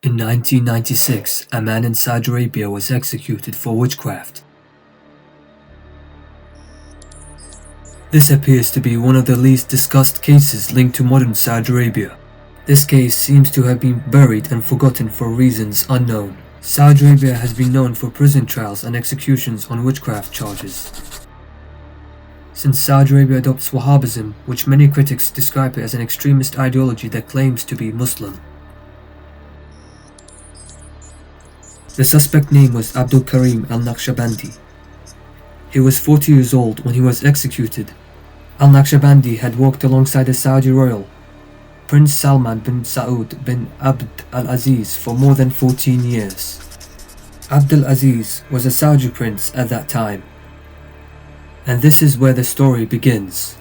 In 1996, a man in Saudi Arabia was executed for witchcraft. This appears to be one of the least discussed cases linked to modern Saudi Arabia. This case seems to have been buried and forgotten for reasons unknown. Saudi Arabia has been known for prison trials and executions on witchcraft charges. Since Saudi Arabia adopts Wahhabism, which many critics describe it as an extremist ideology that claims to be Muslim. The suspect name was Abdul Karim al-Naqshbandi. He was 40 years old when he was executed. Al-Naqshbandi had worked alongside the Saudi royal, Prince Salman bin Saud bin Abd al-Aziz, for more than 14 years. Abd al-Aziz was a Saudi prince at that time. And this is where the story begins.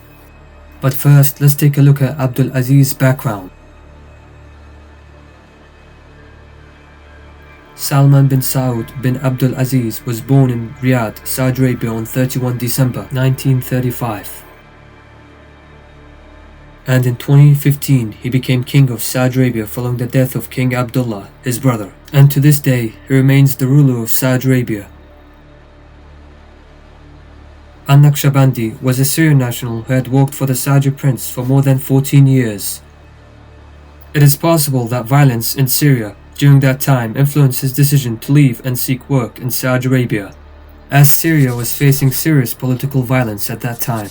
But first, let's take a look at Abd al-Aziz's background. Salman bin Saud bin Abdul Aziz was born in Riyadh, Saudi Arabia on 31 December 1935. And in 2015 he became king of Saudi Arabia following the death of King Abdullah, his brother, and to this day he remains the ruler of Saudi Arabia. Al-Naqshbandi was a Syrian national who had worked for the Saudi prince for more than 14 years. It is possible that violence in Syria during that time influenced his decision to leave and seek work in Saudi Arabia, as Syria was facing serious political violence at that time.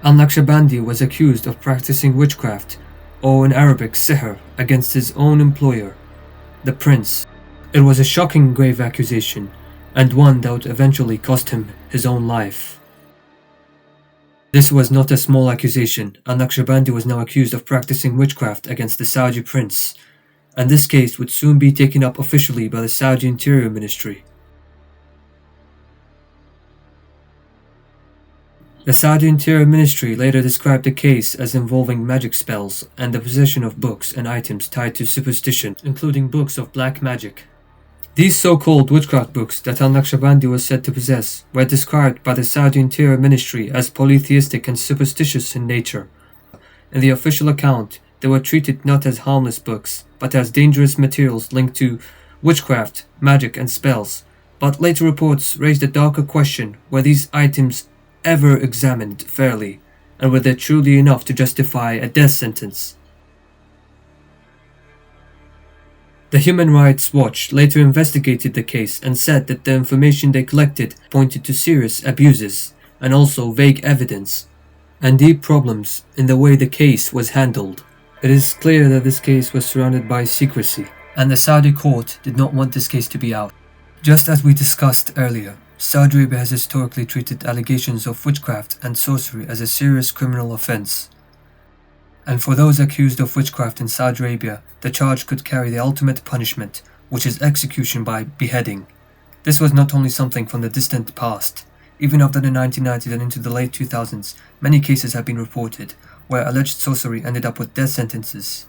Al-Naqshbandi was accused of practicing witchcraft, or in Arabic sihr, against his own employer, the prince. It was a shocking grave accusation, and one that would eventually cost him his own life. This was not a small accusation. Al-Naqshbandi was now accused of practicing witchcraft against the Saudi prince, and this case would soon be taken up officially by the Saudi Interior Ministry. The Saudi Interior Ministry later described the case as involving magic spells and the possession of books and items tied to superstition, including books of black magic. These so-called witchcraft books that Al-Naqshbandi was said to possess were described by the Saudi Interior Ministry as polytheistic and superstitious in nature. In the official account, they were treated not as harmless books, but as dangerous materials linked to witchcraft, magic and spells. But later reports raised a darker question: were these items ever examined fairly, and were they truly enough to justify a death sentence? The Human Rights Watch later investigated the case and said that the information they collected pointed to serious abuses and also vague evidence and deep problems in the way the case was handled. It is clear that this case was surrounded by secrecy, and the Saudi court did not want this case to be out. Just as we discussed earlier, Saudi Arabia has historically treated allegations of witchcraft and sorcery as a serious criminal offense. And for those accused of witchcraft in Saudi Arabia, the charge could carry the ultimate punishment, which is execution by beheading. This was not only something from the distant past. Even after the 1990s and into the late 2000s, many cases have been reported where alleged sorcery ended up with death sentences.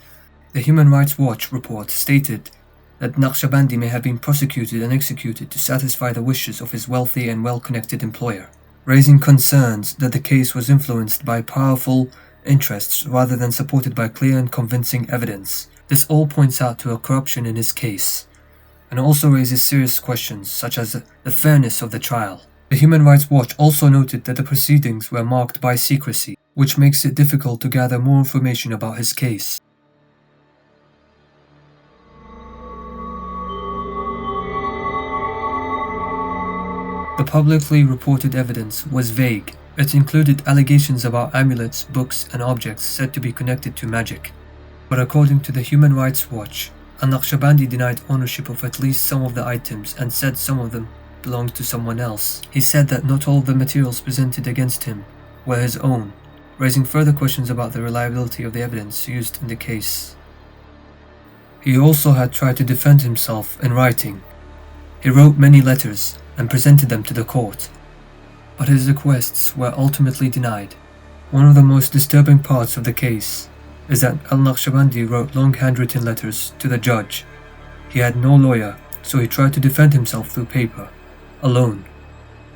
The Human Rights Watch report stated that Naqshbandi may have been prosecuted and executed to satisfy the wishes of his wealthy and well-connected employer, raising concerns that the case was influenced by powerful interests rather than supported by clear and convincing evidence. This all points out to a corruption in his case, and also raises serious questions such as the fairness of the trial. The Human Rights Watch also noted that the proceedings were marked by secrecy, which makes it difficult to gather more information about his case. The publicly reported evidence was vague. It included allegations about amulets, books, and objects said to be connected to magic. But according to the Human Rights Watch, Al-Naqshbandi denied ownership of at least some of the items and said some of them belonged to someone else. He said that not all of the materials presented against him were his own, raising further questions about the reliability of the evidence used in the case. He also had tried to defend himself in writing. He wrote many letters and presented them to the court, but his requests were ultimately denied. One of the most disturbing parts of the case is that Al-Naqshbandi wrote long handwritten letters to the judge. He had no lawyer, so he tried to defend himself through paper, alone.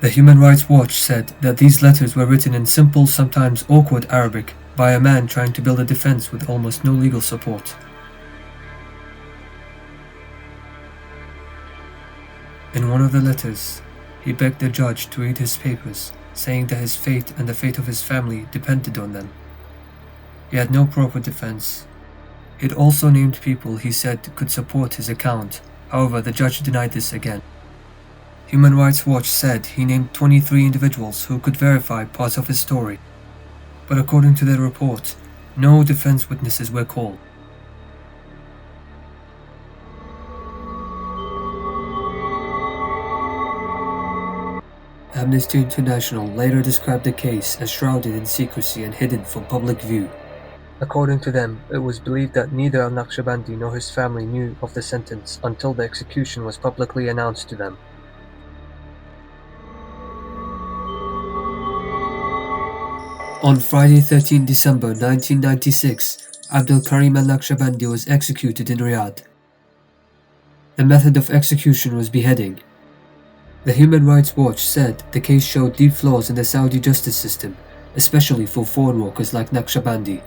The Human Rights Watch said that these letters were written in simple, sometimes awkward Arabic by a man trying to build a defense with almost no legal support. In one of the letters, he begged the judge to read his papers, saying that his fate and the fate of his family depended on them. He had no proper defense. He'd also named people he said could support his account, however the judge denied this again. Human Rights Watch said he named 23 individuals who could verify parts of his story, but according to their report, no defense witnesses were called. Amnesty International later described the case as shrouded in secrecy and hidden from public view. According to them, it was believed that neither al-Naqshbandi nor his family knew of the sentence until the execution was publicly announced to them. On Friday 13 December 1996, Abdul Karim al-Naqshbandi was executed in Riyadh. The method of execution was beheading. The Human Rights Watch said the case showed deep flaws in the Saudi justice system, especially for foreign workers like Naqshbandi.